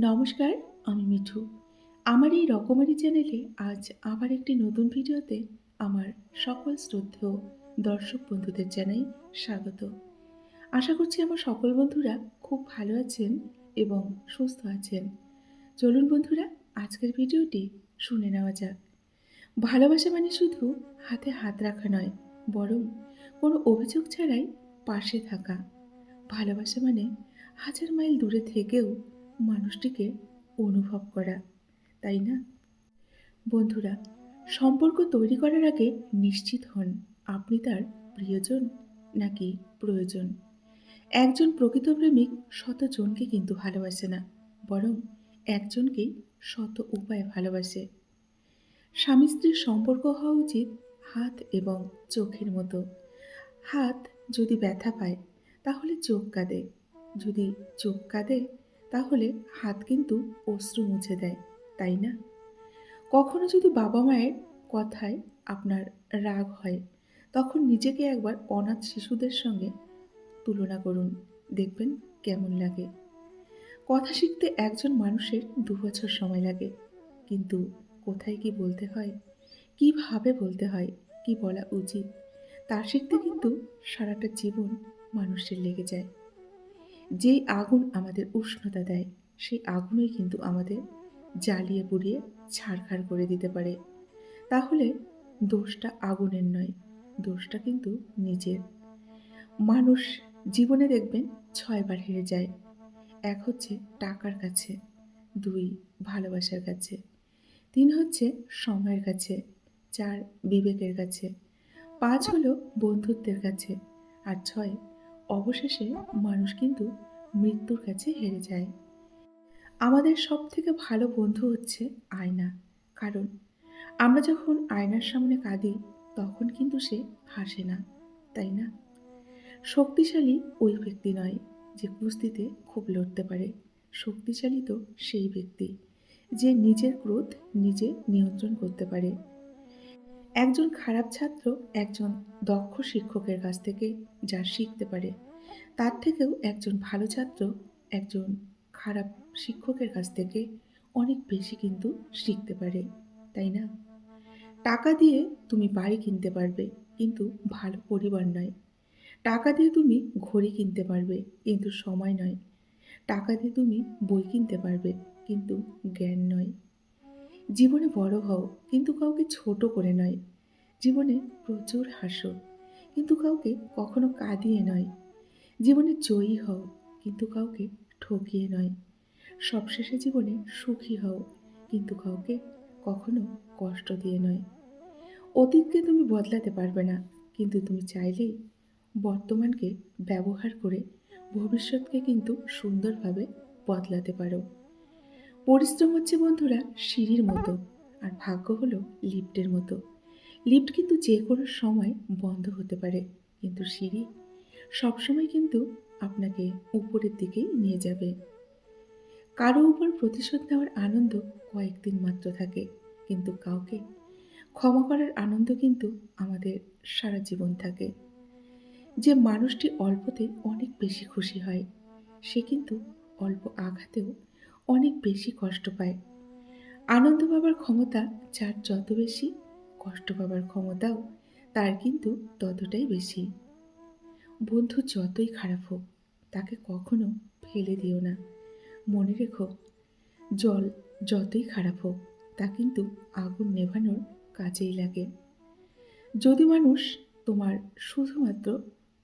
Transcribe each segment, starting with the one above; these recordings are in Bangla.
নমস্কার, আমি মিঠু। আমার এই রকমারি চ্যানেলে আজ আবার একটি নতুন ভিডিওতে আমার সকল শ্রদ্ধেয় দর্শক বন্ধুদের জানাই স্বাগত। আশা করছি আমার সকল বন্ধুরা খুব ভালো আছেন এবং সুস্থ আছেন। চলুন বন্ধুরা, আজকের ভিডিওটি শুনে নেওয়া যাক। ভালোবাসা মানে শুধু হাতে হাত রাখা নয়, বরং কোনো অভিযোগ ছাড়াই পাশে থাকা। ভালোবাসা মানে হাজার মাইল দূরে থেকেও মানুষটিকে অনুভব করা, তাই না? বন্ধুরা, সম্পর্ক তৈরি করার আগে নিশ্চিত হন আপনি তার প্রিয়জন নাকি প্রয়োজন। একজন প্রকৃত প্রেমিক শত জনকে কিন্তু ভালোবাসে না, বরং একজনকেই শত উপায়ে ভালোবাসে। স্বামী স্ত্রীর সম্পর্ক হওয়া উচিত হাত এবং চোখের মতো। হাত যদি ব্যথা পায় তাহলে চোখ কাঁদে, যদি চোখ কাঁদে তাহলে হাত কিন্তু অশ্রু মুছে দেয়, তাই না? কখনো যদি বাবা মায়ের কথায় আপনার রাগ হয়, তখন নিজেকে একবার অনাথ শিশুদের সঙ্গে তুলনা করুন, দেখবেন কেমন লাগে। কথা শিখতে একজন মানুষের ২ বছর সময় লাগে, কিন্তু কোথায় কি বলতে হয়, কিভাবে বলতে হয়, কি বলা উচিত, তা শিখতে কিন্তু সারাটা জীবন মানুষের লেগে যায়। যেই আগুন আমাদের উষ্ণতা দেয়, সেই আগুনই কিন্তু আমাদের জ্বালিয়ে পুড়িয়ে ছারখার করে দিতে পারে। তাহলে দোষটা আগুনের নয়, দোষটা কিন্তু নিজের। মানুষ জীবনে দেখবেন ৬ বার হেরে যায়। ১ হচ্ছে টাকার কাছে, ২ ভালোবাসার কাছে, ৩ হচ্ছে সময়ের কাছে, ৪ বিবেকের কাছে, ৫ হলো বন্ধুত্বের কাছে, আর ৬ অবশেষে মানুষ কিন্তু মৃত্যুর কাছে হেরে যায়। আমাদের সবথেকে ভালো বন্ধু হচ্ছে আয়না। কারণ আমরা যখন আয়নার সামনে কাঁদি, তখন কিন্তু সে হাসে না, তাই না? শক্তিশালী ওই ব্যক্তি নয় যে কুস্তিতে খুব লড়তে পারে। শক্তিশালী তো সেই ব্যক্তি যে নিজের ক্রোধ নিজে নিয়ন্ত্রণ করতে পারে। একজন খারাপ ছাত্র একজন দক্ষ শিক্ষকের কাছ থেকে যা শিখতে পারে, তার থেকেও একজন ভালো ছাত্র একজন খারাপ শিক্ষকের কাছ থেকে অনেক বেশি কিন্তু শিখতে পারে, তাই না? টাকা দিয়ে তুমি বাড়ি কিনতে পারবে, কিন্তু ভালো পরিবার নয়। টাকা দিয়ে তুমি ঘড়ি কিনতে পারবে, কিন্তু সময় নয়। টাকা দিয়ে তুমি বই কিনতে পারবে, কিন্তু জ্ঞান নয়। জীবনে বড় হও, কিন্তু কাউকে ছোট করে নয়। জীবনে প্রচুর হাসো, কিন্তু কাউকে কখনো কাঁদিয়ে নয়। জীবনে জয়ী হও, কিন্তু কাউকে ঠকিয়ে নয়। সবশেষে জীবনে সুখী হও, কিন্তু কাউকে কখনো কষ্ট দিয়ে নয়। অতীতকে তুমি বদলাতে পারবে না, কিন্তু তুমি চাইলেই বর্তমানকে ব্যবহার করে ভবিষ্যৎকে কিন্তু সুন্দরভাবে বদলাতে পারো। পরিশ্রম হচ্ছে বন্ধুরা সিঁড়ির মতো, আর ভাগ্য হলো লিফটের মতো। লিফট কিন্তু যে কোনো সময় বন্ধ হতে পারে, কিন্তু সিঁড়ি সবসময় কিন্তু আপনাকে উপরের দিকেই নিয়ে যাবে। কারো উপর প্রতিশোধ নেওয়ার আনন্দ কয়েকদিন মাত্র থাকে, কিন্তু কাউকে ক্ষমা করার আনন্দ কিন্তু আমাদের সারা জীবন থাকে। যে মানুষটি অল্পতে অনেক বেশি খুশি হয়, সে কিন্তু অল্প আঘাতেও অনেক বেশি কষ্ট পায়। আনন্দ পাবার ক্ষমতা যার যত বেশি, কষ্ট পাবার ক্ষমতাও তার কিন্তু ততটাই বেশি। বন্ধু যতই খারাপ হোক, তাকে কখনো ফেলে দিও না। মনে রেখো, জল যতই খারাপ হোক, তা কিন্তু আগুন নেভানোর কাজেই লাগে। যদি মানুষ তোমার শুধুমাত্র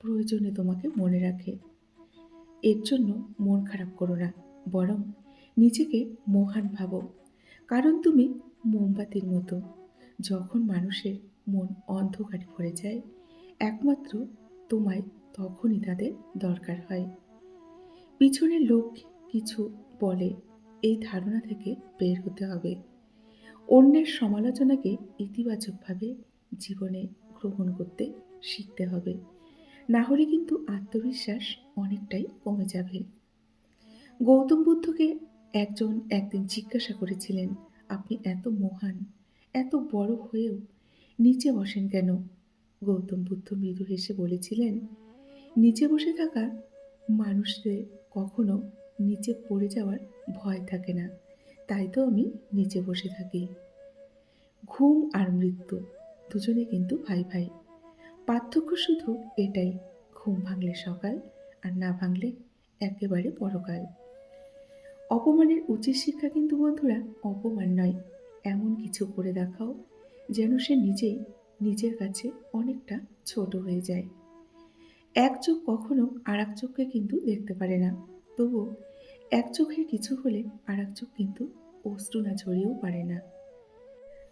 প্রয়োজনে তোমাকে মনে রাখে, এর জন্য মন খারাপ করো না, বরং নিজেকে মহান ভাবো। কারণ তুমি মোমবাতির মতো। যখন মানুষের মন অন্ধকারে ভরে যায়, একমাত্র তোমায় তখনই তাদের দরকার হয়। পিছনের লোক কিছু বলে, এই ধারণা থেকে বের হতে হবে। অন্যের সমালোচনাকে ইতিবাচকভাবে জীবনে গ্রহণ করতে শিখতে হবে। না হলে কিন্তু আত্মবিশ্বাস অনেকটাই কমে যাবে। গৌতম বুদ্ধকে একজন একদিন জিজ্ঞাসা করেছিলেন, আপনি এত মহান, এত বড় হয়েও নিচে বসেন কেন? গৌতম বুদ্ধ মৃদু হেসে বলেছিলেন, নিচে বসে থাকা মানুষদের কখনো নিচে পড়ে যাওয়ার ভয় থাকে না, তাই তো আমি নিচে বসে থাকি। ঘুম আর মৃত্যু দুজনে কিন্তু ভাই ভাই। পার্থক্য শুধু এটাই, ঘুম ভাঙলে সকাল আর না ভাঙলে একেবারে পরকাল। অপমানের উচিত শিক্ষা কিন্তু বন্ধুরা অপমান নয়, এমন কিছু করে দেখাও যেন সে নিজেই নিজের কাছে অনেকটা ছোট হয়ে যায়। এক চোখ কখনো আর এক চোখকে কিন্তু দেখতে পারে না, তবুও এক চোখের কিছু হলে আর এক চোখ কিন্তু অশ্রু না ঝরিয়েও পারে না।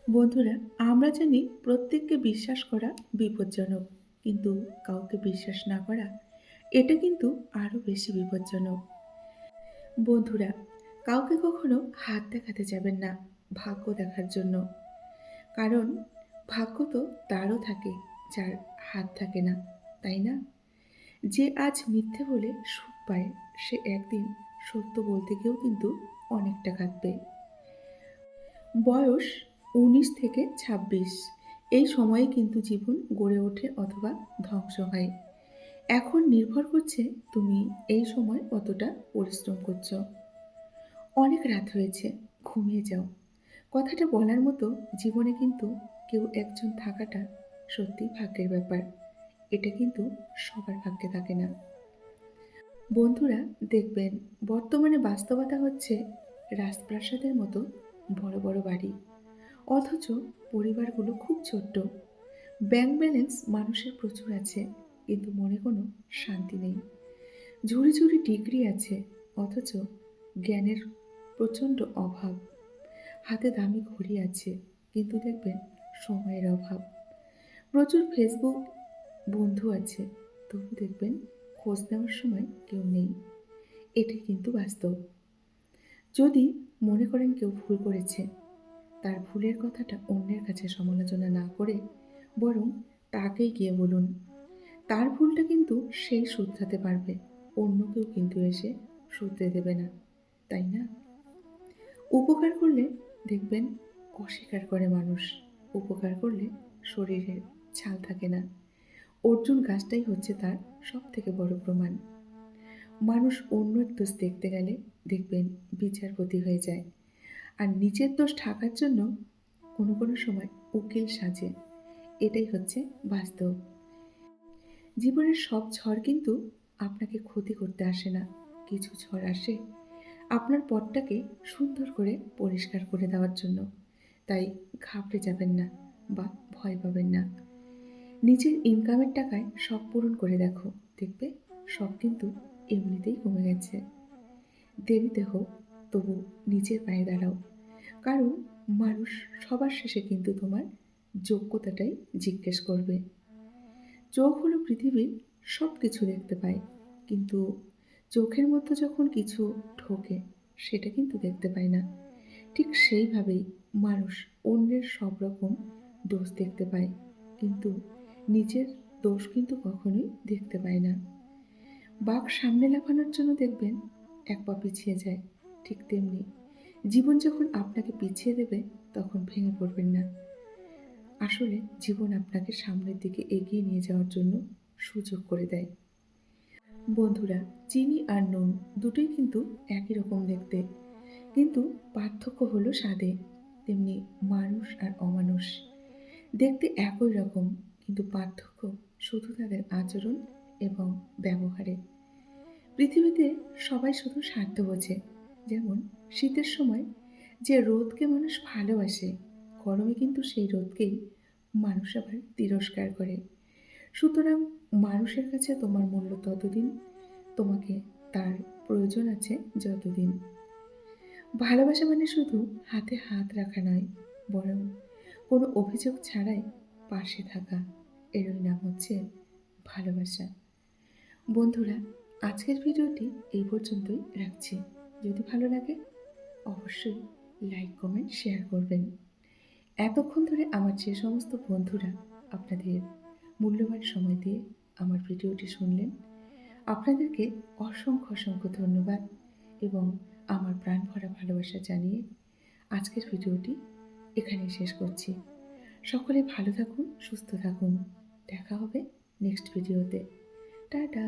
বন্ধুরা, আমরা জানি প্রত্যেককে বিশ্বাস করা বিপজ্জনক, কিন্তু কাউকে বিশ্বাস না করা এটা কিন্তু আরো বেশি বিপজ্জনক। বন্ধুরা, কাউকে কখনো হাত দেখাতে যাবেন না ভাগ্য দেখার জন্য, কারণ ভাগ্য তো তারও থাকে যার হাত থাকে না, তাই না? যে আজ মিথ্যে বলে সুখ পায়, সে একদিন সত্য বলতে গিয়েও কিন্তু অনেকটা কাঁদবে। বয়স ১৯ থেকে ২৬, এই সময়ে কিন্তু জীবন গড়ে ওঠে অথবা ধ্বংস হয়। এখন নির্ভর করছে তুমি এই সময় কতটা পরিশ্রম করছো। অনেক রাত হয়েছে, ঘুমিয়ে যাও কথাটা বলার মতো জীবনে কিন্তু কেউ একজন থাকাটা সত্যিই ভাগ্যের ব্যাপার। এটা কিন্তু সবার ভাগ্যে থাকে না। বন্ধুরা, দেখবেন বর্তমানে বাস্তবতা হচ্ছে রাজপ্রাসাদের মতো বড় বড় বাড়ি, অথচ পরিবারগুলো খুব ছোট্ট। ব্যাংক ব্যালেন্স মানুষের প্রচুর আছে, কিন্তু মনে কোনো শান্তি নেই। ঝুড়ি ঝুড়ি ডিগ্রি আছে, অথচ জ্ঞানের প্রচণ্ড অভাব। হাতে দামি ঘড়ি আছে, কিন্তু দেখবেন সময়ের অভাব। প্রচুর ফেসবুক বন্ধু আছে, তবু দেখবেন খোঁজ নেওয়ার সময় কেউ নেই। এটাই কিন্তু বাস্তব। যদি মনে করেন কেউ ভুল করেছে, তার ভুলের কথাটা অন্যের কাছে সমালোচনা না করে বরং তাকেই গিয়ে বলুন। তার ভুলটা কিন্তু সেই শুধরাতে পারবে, অন্য কেউ কিন্তু এসে শুধরে দেবে না, তাই না? উপকার করলে দেখবেন অস্বীকার করে মানুষ, উপকার করলে শরীরের ছাল থাকে না। অর্জুন গাছটাই হচ্ছে তার সব থেকে বড় প্রমাণ। মানুষ অন্যের দোষ দেখতে গেলে দেখবেন বিচারপতি হয়ে যায়, আর নিজের দোষ ঢাকার জন্য কোনো কোনো সময় উকিল সাজে। এটাই হচ্ছে বাস্তব। জীবনের সব ঝড় কিন্তু আপনাকে ক্ষতি করতে আসে না, কিছু ঝড় আসে আপনার পথটাকে সুন্দর করে পরিষ্কার করে দেওয়ার জন্য। তাই ঘাবড়ে যাবেন না বা ভয় পাবেন না। নিজের ইনকামের টাকায় শখ পূরণ করে দেখো, দেখবে শখ কিন্তু এমনিতেই কমে গেছে। দেরিতে হোক, তবু নিজের পায়ে দাঁড়াও, কারণ মানুষ সবার শেষে কিন্তু তোমার যোগ্যতাটাই জিজ্ঞেস করবে। চোখ হলো পৃথিবীর সব কিছু দেখতে পায়, কিন্তু চোখের মধ্যে যখন কিছু ঢোকে সেটা কিন্তু দেখতে পায় না। ঠিক সেইভাবেই মানুষ অন্যের সব রকম দোষ দেখতে পায়, কিন্তু নিজের দোষ কিন্তু কখনোই দেখতে পায় না। বাঘ সামনে লাফানোর জন্য দেখবেন এক পা পিছিয়ে যায়, ঠিক তেমনি জীবন যখন আপনাকে পিছিয়ে দেবে তখন ভেঙে পড়বেন না। আসলে জীবন আপনাকে সামনের দিকে এগিয়ে নিয়ে যাওয়ার জন্য সুযোগ করে দেয়। বন্ধুরা, চিনি আর নুন দুটোই কিন্তু একই রকম দেখতে, কিন্তু পার্থক্য হলো স্বাদে। তেমনি মানুষ আর অমানুষ দেখতে একই রকম, কিন্তু পার্থক্য শুধু তাদের আচরণ এবং ব্যবহারে। পৃথিবীতে সবাই শুধু স্বার্থ বোঝে। যেমন শীতের সময় যে রোদকে মানুষ ভালোবাসে, গরমে কিন্তু সেই রোদকেই মানুষ আবার তিরস্কার করে। সুতরাং মানুষের কাছে তোমার মূল্য ততদিন, তোমাকে তার প্রয়োজন আছে যতদিন। ভালোবাসা মানে শুধু হাতে হাত রাখা নয়, বরং কোনো অভিযোগ ছাড়াই পাশে থাকা। এরই নাম হচ্ছে ভালোবাসা। বন্ধুরা, আজকের ভিডিওটি এই পর্যন্তই রাখছি। যদি ভালো লাগে অবশ্যই লাইক, কমেন্ট, শেয়ার করবেন। এতক্ষণ ধরে আমার যে সমস্ত বন্ধুরা আপনাদের মূল্যবান সময় দিয়ে আমার ভিডিওটি শুনলেন, আপনাদেরকে অসংখ্য অসংখ্য ধন্যবাদ এবং আমার প্রাণ ভরা ভালোবাসা জানিয়ে আজকের ভিডিওটি এখানেই শেষ করছি। সকলে ভালো থাকুন, সুস্থ থাকুন। দেখা হবে নেক্সট ভিডিওতে। টাটা।